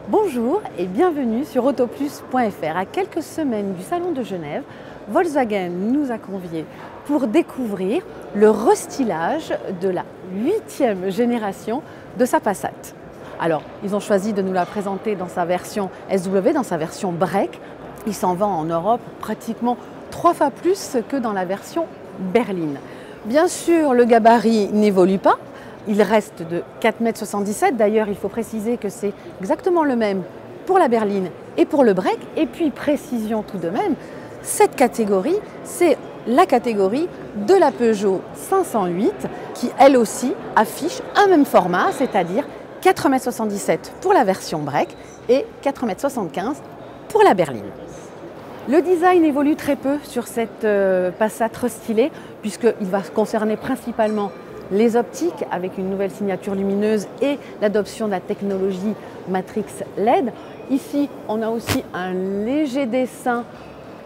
Bonjour et bienvenue sur autoplus.fr. À quelques semaines du Salon de Genève, Volkswagen nous a conviés pour découvrir le restylage de la 8e génération de sa Passat. Alors, ils ont choisi de nous la présenter dans sa version SW, dans sa version break. Il s'en vend en Europe pratiquement 3 fois plus que dans la version berline. Bien sûr, le gabarit n'évolue pas. Il reste de 4,77 m. D'ailleurs, il faut préciser que c'est exactement le même pour la berline et pour le break. Et puis, précision tout de même, cette catégorie, c'est la catégorie de la Peugeot 508 qui, elle aussi, affiche un même format, c'est-à-dire 4,77 m pour la version break et 4,75 m pour la berline. Le design évolue très peu sur cette Passat restylée puisqu'il va concerner principalement les optiques avec une nouvelle signature lumineuse et l'adoption de la technologie Matrix LED. Ici, on a aussi un léger dessin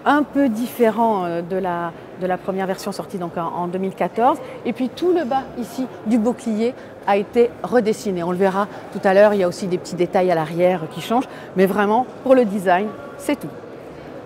un peu différent de la première version sortie donc en 2014. Et puis tout le bas ici du bouclier a été redessiné. On le verra tout à l'heure, il y a aussi des petits détails à l'arrière qui changent. Mais vraiment, pour le design, c'est tout.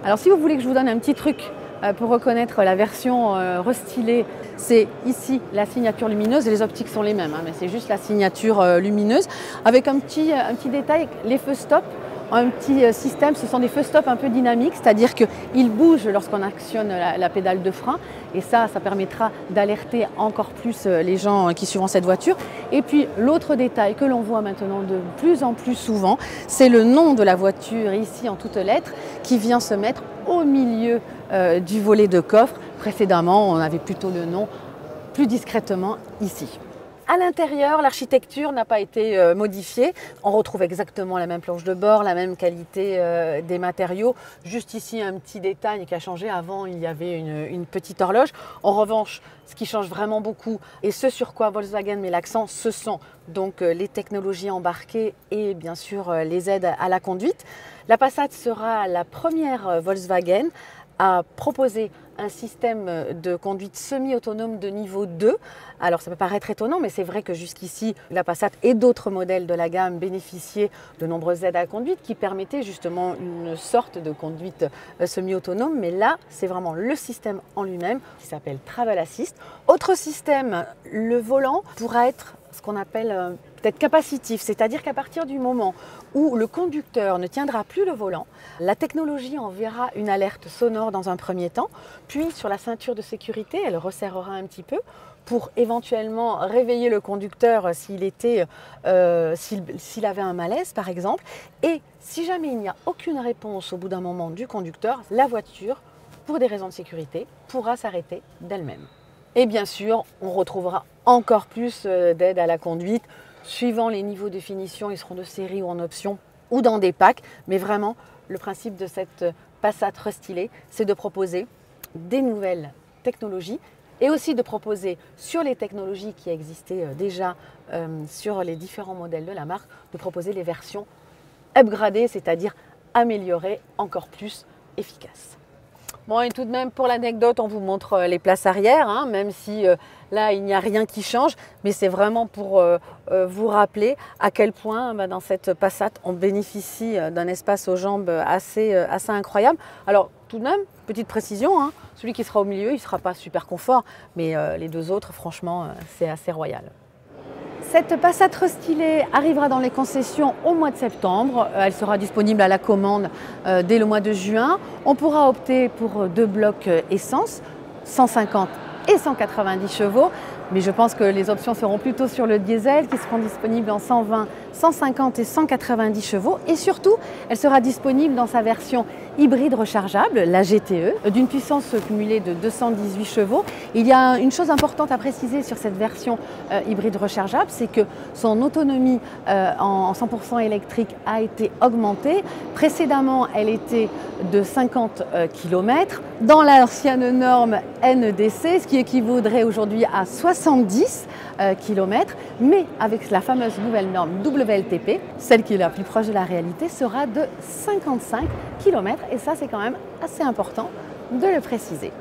Alors si vous voulez que je vous donne un petit truc pour reconnaître la version restylée, c'est ici la signature lumineuse. Les optiques sont les mêmes, mais c'est juste la signature lumineuse. Avec un petit détail, les feux stop, un petit système, ce sont des feux stop un peu dynamiques, c'est-à-dire qu'ils bougent lorsqu'on actionne la pédale de frein. Et ça permettra d'alerter encore plus les gens qui suivront cette voiture. Et puis l'autre détail que l'on voit maintenant de plus en plus souvent, c'est le nom de la voiture ici en toutes lettres qui vient se mettre au milieu du volet de coffre. Précédemment, on avait plutôt le nom plus discrètement ici. À l'intérieur, l'architecture n'a pas été modifiée. On retrouve exactement la même planche de bord, la même qualité des matériaux. Juste ici, un petit détail qui a changé. Avant, il y avait une petite horloge. En revanche, ce qui change vraiment beaucoup et ce sur quoi Volkswagen met l'accent, ce sont donc les technologies embarquées et bien sûr les aides à la conduite. La Passat sera la première Volkswagen à proposer un système de conduite semi-autonome de niveau 2. Alors ça peut paraître étonnant, mais c'est vrai que jusqu'ici, la Passat et d'autres modèles de la gamme bénéficiaient de nombreuses aides à la conduite qui permettaient justement une sorte de conduite semi-autonome. Mais là, c'est vraiment le système en lui-même qui s'appelle Travel Assist. Autre système, le volant pourra être ce qu'on appelle peut-être capacitif, c'est-à-dire qu'à partir du moment où le conducteur ne tiendra plus le volant, la technologie enverra une alerte sonore dans un premier temps, puis sur la ceinture de sécurité, elle resserrera un petit peu pour éventuellement réveiller le conducteur s'il avait un malaise par exemple. Et si jamais il n'y a aucune réponse au bout d'un moment du conducteur, la voiture, pour des raisons de sécurité, pourra s'arrêter d'elle-même. Et bien sûr, on retrouvera encore plus d'aide à la conduite. Suivant les niveaux de finition, ils seront de série ou en option ou dans des packs. Mais vraiment, le principe de cette Passat restylée, c'est de proposer des nouvelles technologies et aussi de proposer sur les technologies qui existaient déjà sur les différents modèles de la marque, de proposer les versions upgradées, c'est-à-dire améliorées, encore plus efficaces. Bon, et tout de même, pour l'anecdote, on vous montre les places arrière, même si là, il n'y a rien qui change. Mais c'est vraiment pour vous rappeler à quel point, dans cette Passat, on bénéficie d'un espace aux jambes assez incroyable. Alors, tout de même, petite précision, celui qui sera au milieu, il ne sera pas super confort. Mais les deux autres, franchement, c'est assez royal. Cette Passat restylée arrivera dans les concessions au mois de septembre. Elle sera disponible à la commande dès le mois de juin. On pourra opter pour 2 blocs essence, 150 et 190 chevaux. Mais je pense que les options seront plutôt sur le diesel qui seront disponibles en 120, 150 et 190 chevaux. Et surtout, elle sera disponible dans sa version hybride rechargeable, la GTE, d'une puissance cumulée de 218 chevaux. Il y a une chose importante à préciser sur cette version hybride rechargeable, c'est que son autonomie en 100% électrique a été augmentée. Précédemment, elle était de 50 km dans l'ancienne norme NEDC, ce qui équivaudrait aujourd'hui à 70 km, mais avec la fameuse nouvelle norme WLTP, celle qui est la plus proche de la réalité, sera de 55 km, et ça c'est quand même assez important de le préciser.